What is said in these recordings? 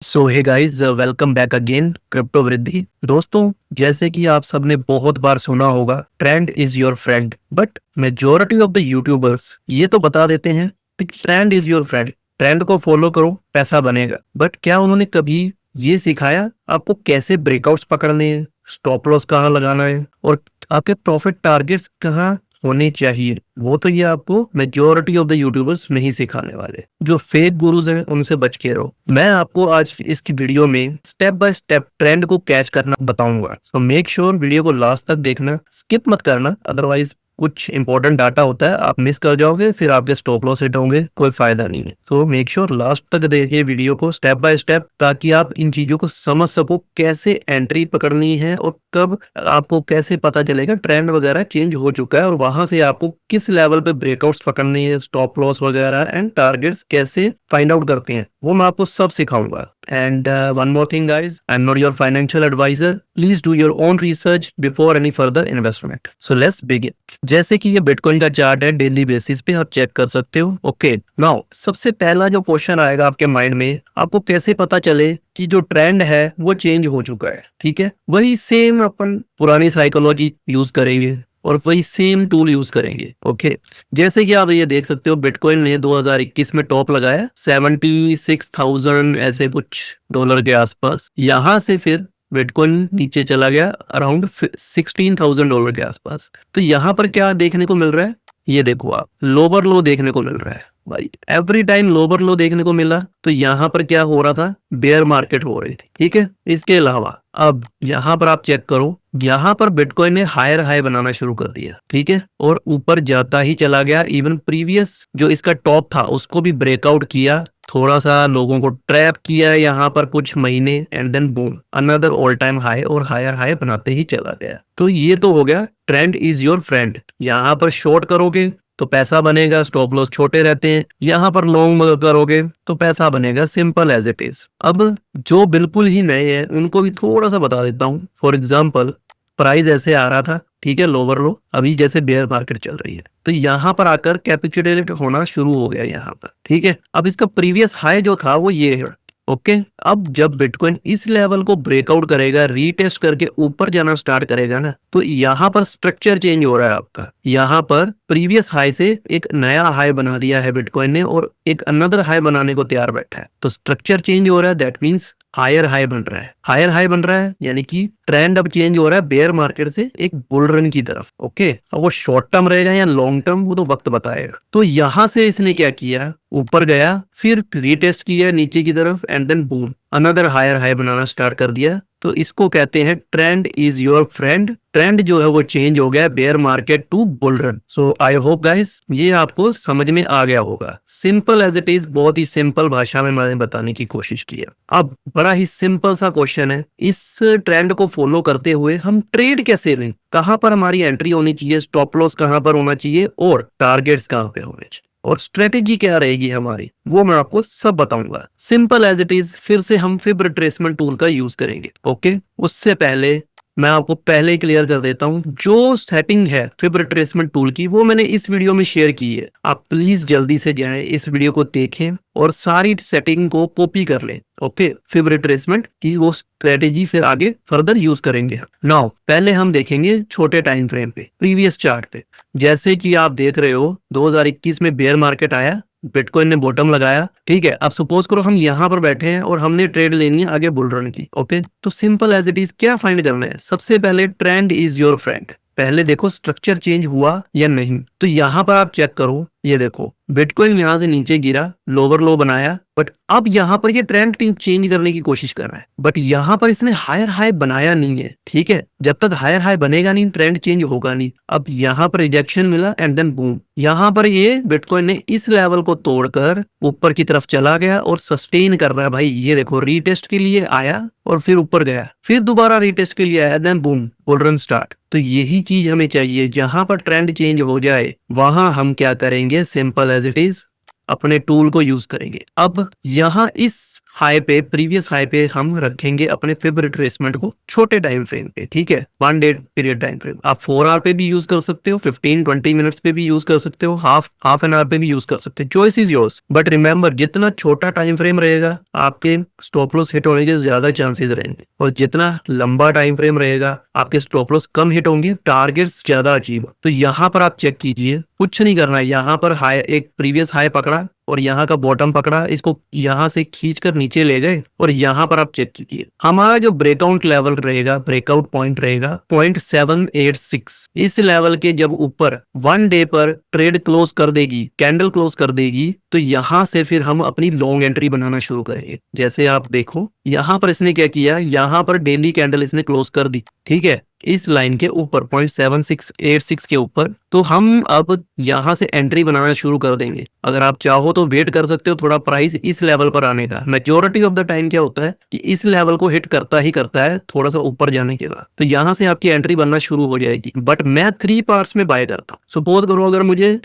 सो hey guys, welcome back again crypto Vriddhi. दोस्तों, जैसे कि आप सबने बहुत बार सुना होगा, trend is your friend. But majority of the YouTubers ये तो बता देते हैं कि trend is your friend, trend को फॉलो करो पैसा बनेगा। बट क्या उन्होंने कभी ये सिखाया आपको कैसे ब्रेकआउट्स पकड़ने हैं, स्टॉप लॉस कहाँ लगाना है और आपके प्रॉफिट टारगेट्स कहाँ होने चाहिए? वो तो ये आपको मेजोरिटी ऑफ द यूट्यूबर्स नहीं सिखाने वाले। जो फेक गुरुज हैं उनसे बच के रहो। मैं आपको आज इसकी वीडियो में स्टेप बाय स्टेप ट्रेंड को कैच करना बताऊंगा। तो मेक श्योर वीडियो को लास्ट तक देखना, स्किप मत करना, अदरवाइज कुछ इंपॉर्टेंट डाटा होता है आप मिस कर जाओगे, फिर आपके स्टॉप लॉस हिट होंगे, कोई फायदा नहीं है। तो मेक श्योर लास्ट तक देखिए वीडियो को स्टेप बाय स्टेप, ताकि आप इन चीजों को समझ सको, कैसे एंट्री पकड़नी है और कब आपको कैसे पता चलेगा ट्रेंड वगैरह चेंज हो चुका है और वहां से आपको किस लेवल पे ब्रेकआउट्स पकड़नी है, स्टॉप लॉस वगैरह एंड टारगेट्स कैसे फाइंड आउट करते हैं, वो मैं आपको सब सिखाऊंगा। And one more thing, guys, I'm not your financial advisor. Please do your own research before any further investment. So let's begin. जैसे कि ये बिटकॉइन का चार्ट है, डेली बेसिस पे आप चेक कर सकते हो। ओके, नाउ सबसे पहला जो क्वेश्चन आएगा आपके माइंड में, आपको कैसे पता चले कि जो ट्रेंड है वो चेंज हो चुका है? ठीक है, वही सेम अपन पुरानी साइकोलॉजी यूज करेंगे और वही सेम टूल यूज करेंगे। ओके, जैसे कि आप ये देख सकते हो, बिटकॉइन ने 2021 में टॉप लगाया 76,000 ऐसे कुछ डॉलर के आसपास। यहां से फिर बिटकॉइन नीचे चला गया अराउंड 16,000 डॉलर के आसपास। तो यहाँ पर क्या देखने को मिल रहा है? ये देखो, आप लोअर लो देखने को मिल रहा है भाई। एवरी टाइम लोअर लो देखने को मिला तो यहाँ पर क्या हो रहा था? बेयर मार्केट हो रही थी। ठीक है, इसके अलावा अब यहाँ पर आप चेक करो, यहाँ पर बिटकॉइन ने हायर हाई बनाना शुरू कर दिया। ठीक है, और ऊपर जाता ही चला गया। इवन प्रीवियस जो इसका टॉप था उसको भी ब्रेकआउट किया, थोड़ा सा लोगों को ट्रैप किया यहाँ पर कुछ महीने, and then boom another all time high और हायर हाई बनाते ही चला गया। तो ये तो हो गया ट्रेंड इज योर फ्रेंड। यहाँ पर शॉर्ट करोगे तो पैसा बनेगा, स्टॉप लॉस छोटे रहते हैं। यहाँ पर लॉन्ग करोगे तो पैसा बनेगा, सिंपल एज इट इज। अब जो बिल्कुल ही नए हैं उनको भी थोड़ा सा बता देता हूँ। फॉर एग्जाम्पल, प्राइस ऐसे आ रहा था, ठीक है, लोअर लो, अभी जैसे बेयर मार्केट चल रही है तो यहाँ पर आकर कैपिचुलेट होना शुरू हो गया यहाँ पर। ठीक है, अब इसका प्रीवियस हाई जो था वो ये है। ओके, अब जब बिटकॉइन इस लेवल को ब्रेकआउट करेगा, रीटेस्ट करके ऊपर जाना स्टार्ट करेगा ना, तो यहाँ पर स्ट्रक्चर चेंज हो रहा है आपका। यहाँ पर प्रीवियस हाई से एक नया हाई बना दिया है बिटकॉइन ने और एक अनदर हाई बनाने को तैयार बैठा है। तो स्ट्रक्चर चेंज हो रहा है, दैट मीन्स हायर हाई बन रहा है। हायर हाई बन रहा है यानी कि ट्रेंड अब चेंज हो रहा है बेयर मार्केट से एक बुल रन की तरफ। ओके, अब वो शॉर्ट टर्म रहेगा या लॉन्ग टर्म वो तो वक्त बताएगा। तो यहां से इसने क्या किया, ऊपर गया, फिर रीटेस्ट किया नीचे की तरफ, and then boom another higher high बनाना स्टार्ट कर दिया। तो इसको कहते हैं trend is your friend. Trend जो है वो चेंज हो गया bear market to bull run. So I hope guys ये आपको समझ में आ गया होगा। सिंपल एज इट इज, बहुत ही सिंपल भाषा में मैंने बताने की कोशिश की है। अब बड़ा ही सिंपल सा क्वेश्चन है, इस ट्रेंड को फॉलो करते हुए हम ट्रेड कैसे लें? कहां पर हमारी एंट्री होनी चाहिए, स्टॉप लॉस कहां पर होना चाहिए और टारगेट्स कहां पे होने चाहिए और स्ट्रेटेजी क्या रहेगी हमारी, वो मैं आपको सब बताऊंगा। सिंपल एज इट इज, फिर से हम फिब रिट्रेसमेंट टूल का यूज करेंगे। ओके, उससे पहले मैं आपको पहले ही क्लियर कर देता हूं, जो सेटिंग है फिब रिट्रेसमेंट टूल की वो मैंने इस वीडियो में शेयर की है। आप प्लीज जल्दी से जाएं, इस वीडियो को देखें और सारी सेटिंग को कॉपी कर लें। ओके, फिब रिट्रेसमेंट की वो स्ट्रेटेजी फिर आगे फर्दर यूज करेंगे। नाउ पहले हम देखेंगे छोटे टाइम फ्रेम पे, प्रीवियस चार्ट पे। जैसे कि आप देख रहे हो 2021 में बेयर मार्केट आया, बिटकॉइन ने बॉटम लगाया। ठीक है, अब सपोज करो हम यहाँ पर बैठे हैं और हमने ट्रेड लेनी है आगे बुल रन की। ओके, तो सिंपल एज इट इज क्या फाइंड करना है? सबसे पहले ट्रेंड इज योर फ्रेंड। पहले देखो स्ट्रक्चर चेंज हुआ या नहीं। तो यहाँ पर आप चेक करो, ये देखो बिटकॉइन यहाँ से नीचे गिरा, लोअर लो बनाया, बट अब यहाँ पर ये ट्रेंड चेंज करने की कोशिश कर रहा है, बट यहाँ पर इसने हायर हाई बनाया नहीं है। ठीक है, जब तक हायर हाई बनेगा नहीं ट्रेंड चेंज होगा नहीं। अब यहाँ पर रिजेक्शन मिला एंड देन बूम, यहाँ पर ये बिटकॉइन ने इस लेवल को तोड़कर ऊपर की तरफ चला गया और सस्टेन कर रहा है भाई। ये देखो रीटेस्ट के लिए आया और फिर ऊपर गया, फिर दोबारा रीटेस्ट के लिए आया, then boom bull run start. तो यही चीज हमें चाहिए, जहां पर ट्रेंड चेंज हो जाए वहां हम क्या करेंगे, सिंपल एज इट इज अपने टूल को यूज करेंगे। अब यहाँ इस हाई पे, प्रीवियस हाई पे हम रखेंगे अपने फिब रिट्रेसमेंट को छोटे टाइम फ्रेम पे, ठीक है, 1 डे पीरियड टाइम फ्रेम। आप 4 आवर पे भी यूज कर सकते हो, 15-20 मिनट्स पे भी यूज कर सकते हो, हाफ एन आवर पे भी यूज कर सकते हो, choice is yours. But remember, जितना छोटा टाइम फ्रेम रहेगा आपके स्टॉप लॉस हिट होने के ज्यादा चांसेस रहेंगे, और जितना लंबा टाइम फ्रेम रहेगा आपके स्टॉप लॉस कम हिट होंगे, टारगेट्स ज्यादा अचीव। तो यहाँ पर आप चेक कीजिए, कुछ नहीं करना है, यहाँ पर हाई, एक प्रीवियस हाई पकड़ा और यहाँ का बॉटम पकड़ा, इसको यहाँ से खींचकर नीचे ले गए, और यहाँ पर आप चेक कीजिए हमारा जो ब्रेकआउट लेवल रहेगा, ब्रेकआउट पॉइंट रहेगा 0.786। इस लेवल के जब ऊपर 1 डे पर ट्रेड क्लोज कर देगी, कैंडल क्लोज कर देगी, तो यहाँ से फिर हम अपनी लॉन्ग एंट्री बनाना शुरू करेंगे। जैसे आप देखो यहाँ पर इसने क्या किया, यहाँ पर डेली कैंडल इसने क्लोज कर दी, ठीक है, इस लाइन के ऊपर 0.7686 के ऊपर। तो हम अब यहाँ से एंट्री बनाना शुरू कर देंगे। अगर आप चाहो तो वेट कर सकते हो थोड़ा प्राइस इस लेवल पर आने का। मेजोरिटी ऑफ द टाइम क्या होता है कि इस लेवल को हिट करता ही करता है थोड़ा सा ऊपर जाने के बाद, तो यहाँ से आपकी एंट्री बनना शुरू हो जाएगी। बट मैं 3 पार्ट्स में बाय करता हूँ। सपोज करो अगर मुझे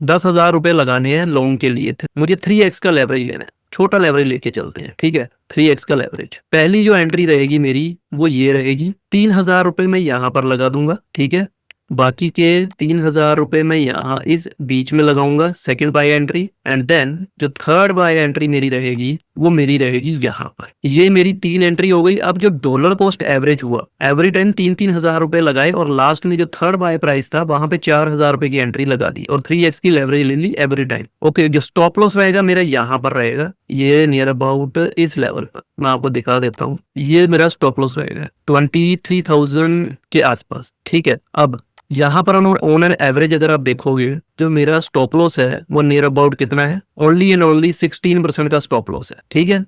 10,000 रुपए लगाने हैं लॉन्ग के लिए, मुझे 3x का लेवरेज लेना है, छोटा लेवरेज लेके चलते हैं, ठीक है, 3x का लेवरेज। पहली जो एंट्री रहेगी मेरी वो ये रहेगी, 3,000 रुपए मैं यहाँ पर लगा दूंगा, ठीक है, बाकी के 3,000 रुपए मैं यहाँ इस बीच में लगाऊंगा, second buy entry. And then जो थर्ड बाय एंट्री मेरी रहेगी वो मेरी रहेगी यहाँ पर। ये मेरी 3 एंट्री हो गई। अब जो डॉलर कॉस्ट एवरेज हुआ, एवरी टाइम 3,000 रुपए लगाए, और लास्ट में जो थर्ड बाय प्राइस था वहां पे 4,000 रुपए की एंट्री लगा दी और 3x की लेवरेज ले ली एवरी टाइम। ओके, जो स्टॉप लॉस रहेगा मेरा यहाँ पर रहेगा, ये नियर अबाउट इस लेवल पर, मैं आपको दिखा देता हूँ, ये मेरा स्टॉप लॉस रहेगा 23,000 के आसपास, ठीक है। अब यहाँ पर ऑन एन एवरेज अगर आप देखोगे जो मेरा स्टॉप लॉस है वो नियर अबाउट कितना है, ओनली एंड ओनली 16% का स्टॉप लॉस है, ठीक है।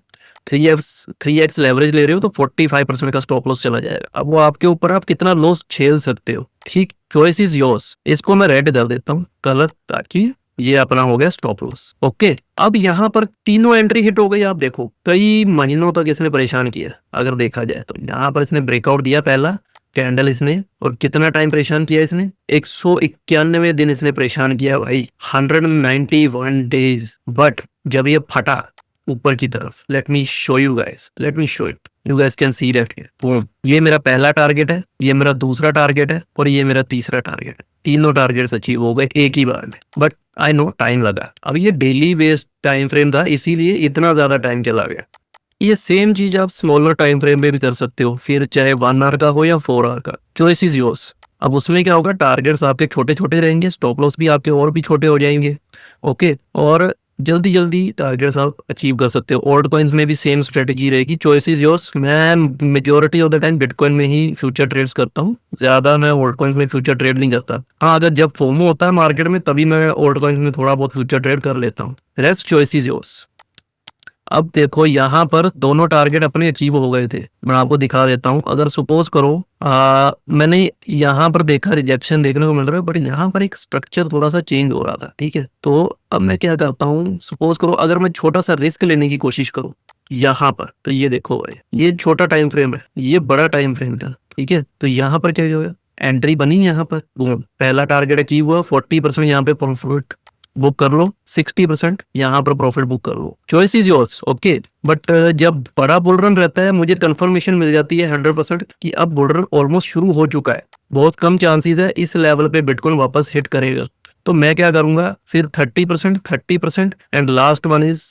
3x लेवरेज ले रहे हो तो 45% का स्टॉप लॉस चला जाएगा। अब वो आपके ऊपर, आप कितना लॉस झेल सकते हो, ठीक, चॉइस इज योर्स। इसको मैं रेड कर देता हूँ कलर, ताकि ये अपना हो गया स्टॉप लॉस। ओके, अब यहाँ पर तीनों एंट्री हिट हो गई। आप देखो कई महीनों तक इसने परेशान किया, अगर देखा जाए तो यहाँ पर इसने ब्रेकआउट दिया पहला कैंडल इसने, और कितना टाइम परेशान किया इसने, 191 दिन इसने परेशान किया भाई, 191 डेज। बट जब ये फटा ऊपर की तरफ, let me show you guys, let me show it, you guys can see that here. ये मेरा पहला टारगेट है, ये मेरा दूसरा टारगेट है, और ये मेरा तीसरा टारगेट है। तीनों टारगेट्स अचीव हो गए एक ही बार में, बट आई नो टाइम लगा। अब ये डेली बेस्ड टाइम फ्रेम था, इसीलिए इतना ज्यादा टाइम चला गया। ये सेम चीज आप स्मॉलर टाइम फ्रेम में भी कर सकते हो, फिर चाहे 1 आवर का हो या 4 आवर का, चॉइस इज योर्स। अब उसमें क्या होगा, टारगेट्स आपके छोटे छोटे रहेंगे, स्टॉप लॉस भी आपके और भी छोटे हो जाएंगे। ओके, और जल्दी जल्दी टारगेट्स आप अचीव कर सकते हो। ओल्ड कॉइन्स में भी सेम स्ट्रेटेजी रहेगी, चॉइस इज योर्स। मैं majority of the time bitcoin में ही फ्यूचर ट्रेड्स करता हूँ, ज्यादा मैं ओल्ड कॉइन्स में फ्यूचर ट्रेड नहीं करता। हाँ, अगर जब फोमो होता है मार्केट में तभी मैं ओल्ड कॉइन्स में थोड़ा बहुत फ्यूचर ट्रेड कर लेता हूँ, रेस्ट चॉइस इज योर्स। अब देखो यहाँ पर दोनों टारगेट अपने अचीव हो गए थे, मैं आपको दिखा देता हूँ। अगर सपोज करो मैंने यहाँ पर देखा रिजेक्शन देखने को मिल रहा है, बट यहाँ पर एक स्ट्रक्चर थोड़ा सा चेंज हो रहा था, ठीक है। तो अब मैं क्या करता हूँ, सपोज करो अगर मैं छोटा सा रिस्क लेने की कोशिश करूँ यहाँ पर, तो ये देखो भाई, ये छोटा टाइम फ्रेम है, ये बड़ा टाइम फ्रेम था, ठीक है। तो यहाँ पर क्या होगा, एंट्री बनी, यहाँ पर पहला टारगेट अचीव हुआ, 40% यहाँ पे प्रॉफिट बुक कर लो, 60% यहाँ पर प्रॉफिट बुक कर लो, choice is yours. Okay, but जब बड़ा बुल रन रहता है मुझे कंफर्मेशन मिल जाती है 100% कि अब बुल रन ऑलमोस्ट शुरू हो चुका है, बहुत कम चांसेस है इस लेवल पे बिटकॉइन वापस हिट करेगा। तो मैं क्या करूंगा, फिर 30% एंड लास्ट वन इज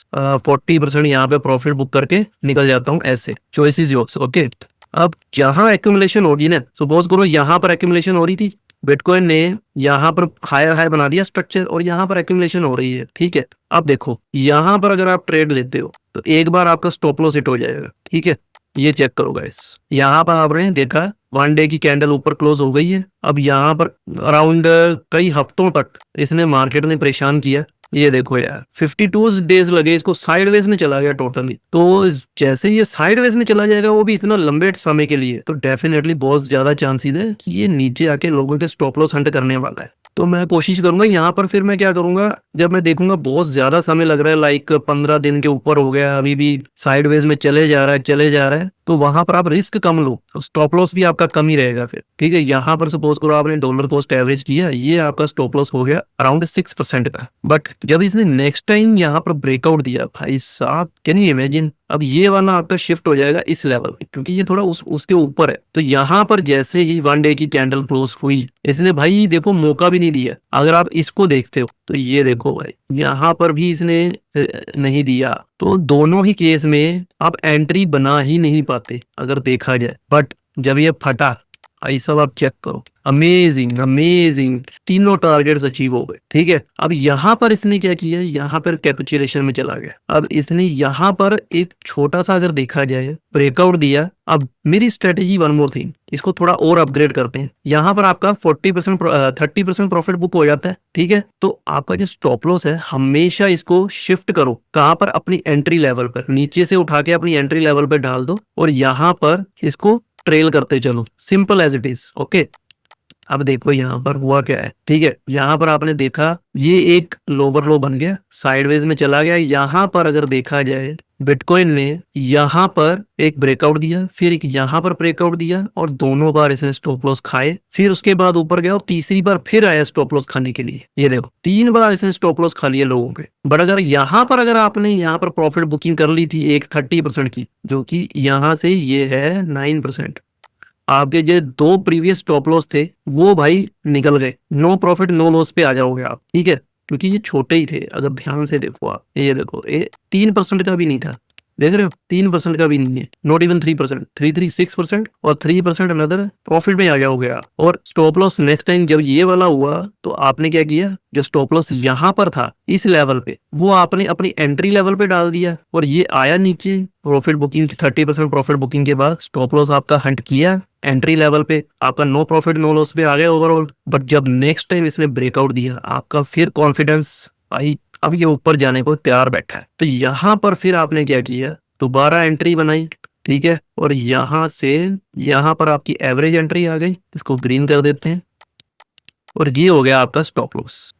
40% यहाँ पे प्रॉफिट बुक करके निकल जाता हूँ ऐसे, चॉइस इज योर्स। ओके, अब जहां एक्यूमुलेशन होगी ना, सपोज करो यहाँ पर एक्यूमुलेशन हो रही थी, बिटकॉइन ने यहाँ पर हायर हाई बना दिया स्ट्रक्चर, और यहाँ पर एक्यूमुलेशन हो रही है, ठीक है। अब देखो यहाँ पर अगर आप ट्रेड लेते हो तो एक बार आपका स्टॉप लॉस हिट हो जाएगा, ठीक है। ये चेक करो गाइस, यहाँ पर आपने देखा 1 डे की कैंडल ऊपर क्लोज हो गई है। अब यहाँ पर अराउंड कई हफ्तों तक इसने मार्केट ने परेशान किया, ये देखो यार 52 डेज लगे इसको, साइडवेज में चला गया टोटली। तो जैसे ये साइडवेज में चला जाएगा वो भी इतना लंबे समय के लिए, तो डेफिनेटली बहुत ज्यादा चांसेस है कि ये नीचे आके लोगों के स्टॉप लॉस हंट करने वाला है। तो मैं कोशिश करूंगा यहाँ पर, फिर मैं क्या करूंगा, जब मैं देखूंगा बहुत ज्यादा समय लग रहा है, लाइक 15 दिन के ऊपर हो गया, अभी भी साइडवेज में चले जा रहा है, तो वहां पर आप रिस्क कम लो, तो स्टॉप लॉस भी आपका कम ही रहेगा फिर, ठीक है। यहाँ पर सपोज करो आपने डॉलर कॉस्ट एवरेज किया, ये आपका स्टॉप लॉस हो गया अराउंड 6% का। बट जब इसने नेक्स्ट टाइम यहाँ पर ब्रेकआउट दिया, भाई साहब कैन यू इमेजिन, अब ये वाला आपका शिफ्ट हो जाएगा इस लेवल पे, क्योंकि ये थोड़ा उसके ऊपर है। तो यहाँ पर जैसे ही वन डे की कैंडल क्लोज हुई, इसने भाई देखो मौका भी नहीं दिया। अगर आप इसको देखते हो तो ये देखो भाई, यहाँ पर भी इसने नहीं दिया। तो दोनों ही केस में आप एंट्री बना ही नहीं पाते अगर देखा जाए। बट जब ये फटा, भाई सब आप चेक करो, अमेजिंग अमेजिंग, तीनों टारगेट्स अचीव हो गए, ठीक है। अब यहाँ पर इसने क्या किया, यहाँ पर कैपिचुलेशन में चला गया। अब इसने यहाँ पर एक छोटा सा अगर देखा जाए ब्रेकआउट दिया। अब मेरी स्ट्रेटेजी वन मोर थिंग, इसको थोड़ा और अपग्रेड करते हैं। यहाँ पर आपका 40% 30% प्रॉफिट बुक हो जाता है, ठीक है। तो आपका जो स्टॉप लॉस है हमेशा इसको शिफ्ट करो, कहाँ पर, अपनी एंट्री लेवल पर, नीचे से उठा के अपनी एंट्री लेवल पर डाल दो और यहाँ पर इसको ट्रेल करते चलो, simple as it is, okay. अब देखो यहाँ पर हुआ क्या है, ठीक है। यहाँ पर आपने देखा ये एक लोअर लो बन गया, साइडवेज में चला गया। यहाँ पर अगर देखा जाए बिटकॉइन ने यहाँ पर एक ब्रेकआउट दिया, फिर एक यहाँ पर ब्रेकआउट दिया और दोनों बार इसने स्टॉप लॉस खाए। फिर उसके बाद ऊपर गया और तीसरी बार फिर आया स्टॉप लॉस खाने के लिए। ये देखो 3 बार इसने स्टॉप लॉस खा लिया लोगों के। बट अगर यहाँ पर अगर आपने यहाँ पर प्रॉफिट बुकिंग कर ली थी एक 30% की, जो कि यहाँ से ये है 9%, आपके जो 2 प्रीवियस स्टॉप लॉस थे वो भाई निकल गए, नो प्रॉफिट नो लॉस पे आ जाओगे आप, ठीक है। क्योंकि ये छोटे ही थे, अगर ध्यान से देखो आप, ये देखो ये 3% का भी नहीं था, देख रहे हो 3% का भी नहीं है, नॉट इवन 3%, 6% और 3% अनदर प्रॉफिट में आ जाओगे आप। और स्टॉप लॉस नेक्स्ट टाइम जब ये वाला हुआ तो आपने क्या किया, जो स्टॉप लॉस यहाँ पर था इस लेवल पे, वो आपने अपनी एंट्री लेवल पे डाल दिया और ये आया नीचे प्रॉफिट बुकिंग 30% प्रॉफिट बुकिंग के बाद स्टॉप लॉस आपका हंट किया एंट्री लेवल पे, आपका नो प्रॉफिट नो लॉस पे आ गया ओवरऑल। बट जब नेक्स्ट टाइम इसने ब्रेकआउट दिया, आपका फिर कॉन्फिडेंस भाई अब ये ऊपर जाने को तैयार बैठा है। तो यहाँ पर फिर आपने क्या किया, दोबारा एंट्री बनाई, ठीक है। और यहाँ से यहाँ पर आपकी एवरेज एंट्री आ गई, इसको ग्रीन कर देते हैं और ये हो गया आपका स्टॉप लॉस,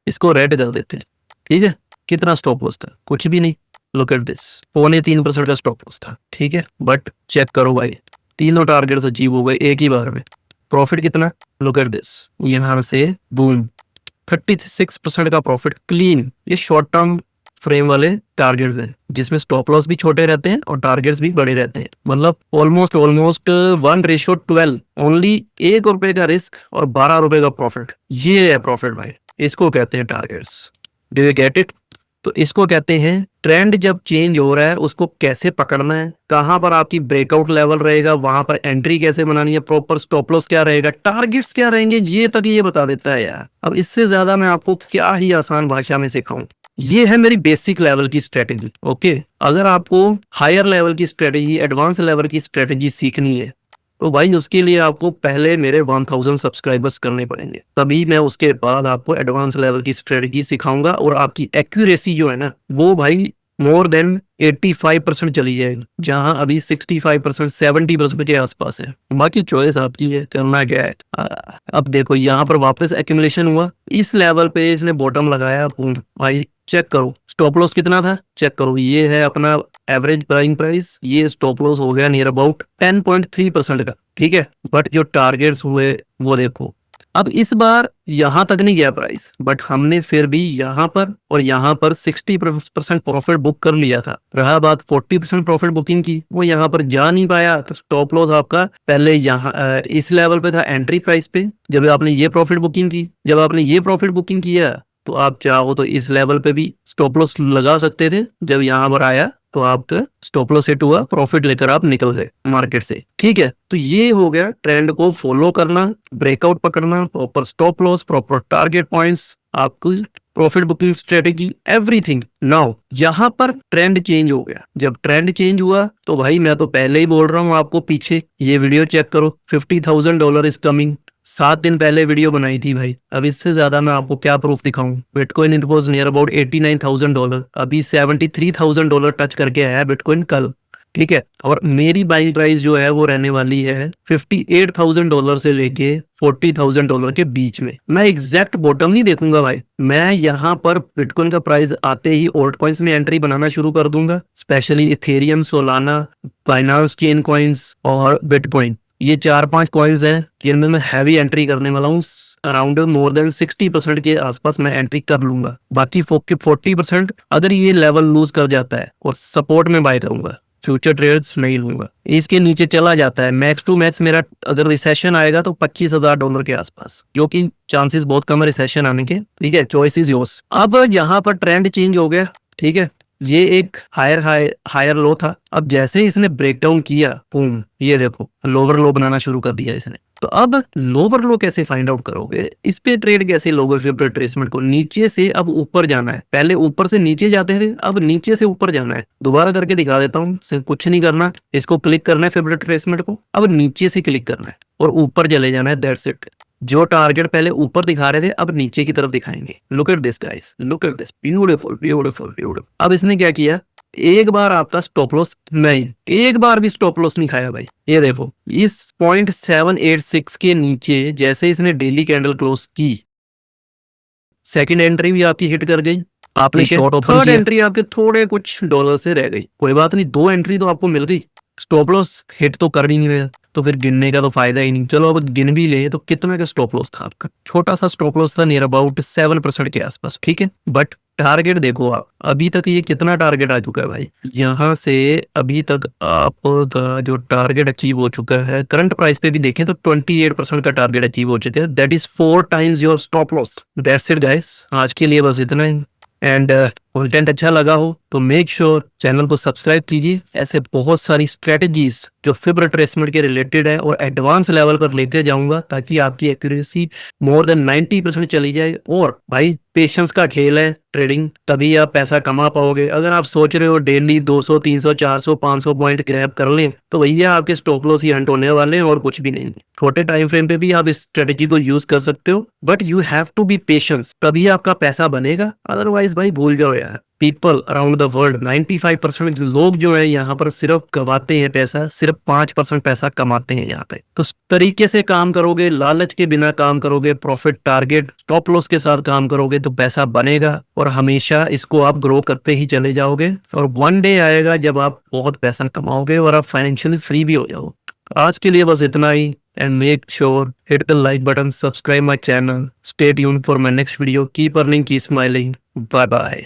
इसको रेड कर देते हैं, ठीक है। कितना स्टॉप लॉस था, कुछ भी नहीं, लुक एट दिस, 3.25% का स्टॉप लॉस था, ठीक है। बट चेक करो भाई, तीनों टारगेट्स अचीव हो गए एक ही बार में। प्रॉफिट कितना, लुक एट दिस, यहाँ से बूम 36% का प्रॉफिट क्लीन। ये शॉर्ट टर्म फ्रेम वाले टारगेट्स हैं जिसमें स्टॉप लॉस भी छोटे रहते हैं और टारगेट्स भी बड़े रहते हैं, मतलब ऑलमोस्ट 1:12, ओनली ₹1 का रिस्क और ₹12 का प्रॉफिट। ये है प्रॉफिट भाई, इसको कहते हैं targets. Do you get it? तो इसको कहते हैं ट्रेंड जब चेंज हो रहा है उसको कैसे पकड़ना है, कहां पर आपकी ब्रेकआउट लेवल रहेगा, वहां पर एंट्री कैसे बनानी है, प्रॉपर स्टॉप लॉस क्या रहेगा, टारगेट्स क्या रहेंगे, ये तक ये बता देता है यार। अब इससे ज्यादा मैं आपको क्या ही आसान भाषा में सिखाऊं। ये है मेरी बेसिक लेवल की स्ट्रेटेजी, ओके। अगर आपको हायर लेवल की स्ट्रेटेजी, एडवांस लेवल की स्ट्रेटेजी सीखनी है तो भाई उसके लिए आपको पहले मेरे 1000 सब्सक्राइबर्स करने पड़ेंगे, तभी मैं उसके बाद आपको एडवांस लेवल की स्ट्रेटेजी सिखाऊंगा। और आपकी एक्यूरेसी जो है ना वो भाई मोर देन 85% चली जाएगी, जहां अभी 65% 70% के आसपास है। बाकी चॉइस आपकी है, करना क्या है। अब देखो यहाँ पर वापस एक्यूमुलेशन हुआ, इस लेवल पे इसने बॉटम लगाया भाई, चेक करो स्टॉप लॉस कितना था, चेक करो, ये है अपना एवरेज बाइंग प्राइस, ये स्टॉप लॉस हो गया नियर अबाउट 10.3% का, ठीक है। बट जो टारगेट्स हुए वो देखो, अब इस बार यहां तक नहीं गया प्राइस, बट हमने फिर भी यहां पर और यहां पर 60% प्रॉफिट बुक कर लिया था। रहा बात 40% प्रॉफिट बुकिंग की, वो यहां पर जा नहीं पाया, तो स्टॉप लॉस आपका पहले यहाँ इस लेवल पे था एंट्री प्राइस पे, जब आपने ये प्रॉफिट बुकिंग की। जब आपने ये प्रॉफिट बुकिंग किया तो आप चाहो तो इस लेवल पे भी स्टॉप लॉस लगा सकते थे, जब यहाँ पर आया तो आपका स्टॉप लॉस हिट हुआ, प्रॉफिट लेकर आप निकल गए मार्केट से, ठीक है। तो ये हो गया ट्रेंड को फॉलो करना, ब्रेकआउट पकड़ना, proper stop loss, proper target points, आपकी profit booking strategy, everything. Now यहाँ पर ट्रेंड चेंज हो गया। जब ट्रेंड चेंज हुआ तो भाई मैं तो पहले ही बोल रहा हूँ आपको, पीछे ये वीडियो चेक करो, $50,000 इज कमिंग। 7 दिन पहले वीडियो बनाई थी भाई, अब इससे ज्यादा मैं आपको क्या प्रूफ दिखाऊं। Bitcoin it was near about $89,000, अभी $73,000 टच करके आया बिटकॉइन कल, ठीक है। और मेरी बाइंग प्राइस जो है वो रहने वाली है $58,000 से लेके $40,000 के बीच में। मैं एग्जैक्ट बॉटम नहीं देखूंगा भाई, मैं यहाँ पर बिटकॉइन का प्राइस आते ही ओल्ड कॉइन्स में एंट्री बनाना शुरू कर दूंगा, specially Ethereum, Solana, Binance chain coins और बिटकॉइन। ये 4-5 कॉइन्स हैं जिनमें मैं हैवी एंट्री करने वाला हूँ। अराउंड मोर देन 60% के आसपास मैं एंट्री कर लूंगा। बाकी 40% अगर ये लेवल लूज कर जाता है और सपोर्ट में बाय करूंगा, फ्यूचर ट्रेड्स नहीं लूंगा। इसके नीचे चला जाता है, मैक्स टू मैक्स मेरा अगर रिसेशन आएगा तो $25,000 के आसपास, जो कि चांसेस बहुत कम है रिसेशन आने के। ठीक है, चॉइस इज योर्स। अब यहाँ पर ट्रेंड चेंज हो गया। ठीक है, ये एक हायर लो था। अब जैसे इसने ब्रेकडाउन किया, बूम, ये देखो लोअर लो बनाना शुरू कर दिया इसने। तो अब लोअर लो कैसे फाइंड आउट करोगे, इस पे ट्रेड कैसे लोगे? फिर रिट्रेसमेंट को नीचे से अब ऊपर जाना है। पहले ऊपर से नीचे जाते थे, अब नीचे से ऊपर जाना है। दोबारा करके दिखा देता हूँ, सिर्फ कुछ नहीं करना, इसको क्लिक करना है फिर रिट्रेसमेंट को, अब नीचे से क्लिक करना है और ऊपर चले जाना है। That's it. जो टारगेट पहले ऊपर दिखा रहे थे अब नीचे की तरफ दिखाएंगे। Look at this guys, look at this, beautiful beautiful beautiful. अब इसने क्या किया, एक बार आपका स्टॉप लॉस नहीं, एक बार भी स्टॉप लॉस नहीं खाया भाई। ये देखो इस 0.786 के नीचे जैसे इसने डेली कैंडल क्लोज की, सेकंड एंट्री भी आपकी हिट कर गई, आपने शॉर्ट ओपन किया, थर्ड एंट्री आपके थोड़े कुछ डॉलर से रह गई। कोई बात नहीं, 2 एंट्री तो आपको मिल गई, स्टॉप लॉस हिट तो कर ही नहीं रहे, तो फिर गिनने का तो फायदा ही नहीं। चलो अब गिन भी ले तो कितना का स्टॉप लॉस था आपका? छोटा सा स्टॉप लॉस था, नियर अबाउट 7% के आसपास। ठीक है, बट टारगेट देखो आप, अभी तक ये कितना टारगेट आ चुका है भाई। यहाँ से अभी तक आपका जो टारगेट अचीव हो चुका है, करंट प्राइस पे भी देखें तो 28% का टारगेट अचीव हो चुका है। That is 4 times your stop loss. That's it guys, आज के लिए बस इतना ही। एंड कंटेंट अच्छा लगा हो तो मेक श्योर चैनल को सब्सक्राइब कीजिए। ऐसे बहुत सारी स्ट्रेटजीज जो फिब रिट्रेसमेंट के रिलेटेड है और एडवांस लेवल पर लेते जाऊंगा, ताकि आपकी एक्यूरेसी मोर देन 90% चली जाए। और भाई पेशेंस का खेल है ट्रेडिंग, तभी आप पैसा कमा पाओगे। अगर आप सोच रहे हो डेली 200, 300, 400, 500 पॉइंट ग्रैब कर लें, तो भैया आपके स्टॉप लॉस ही हंट होने वाले हैं और कुछ भी नहीं। छोटे टाइम फ्रेम पे भी आप इस स्ट्रेटजी को यूज कर सकते हो, but you have to be patience, तभी आपका पैसा बनेगा। अदरवाइज भाई भूल जाओ यार। पीपल अराउंड द वर्ल्ड 95% लोग जो है यहाँ पर सिर्फ गवाते हैं पैसा, सिर्फ 5% पैसा कमाते हैं यहाँ पे। तो इस तरीके से काम करोगे, लालच के बिना काम करोगे, प्रॉफिट टारगेट स्टॉप लॉस के साथ काम करोगे, तो पैसा बनेगा और हमेशा इसको आप ग्रो करते ही चले जाओगे। और वन डे आएगा जब आप बहुत पैसा कमाओगे और आप फाइनेंशियली फ्री भी हो जाओगे। आज के लिए बस इतना ही। And make sure hit the like button, subscribe my channel, stay tuned for my next video, keep earning, keep smiling, bye bye.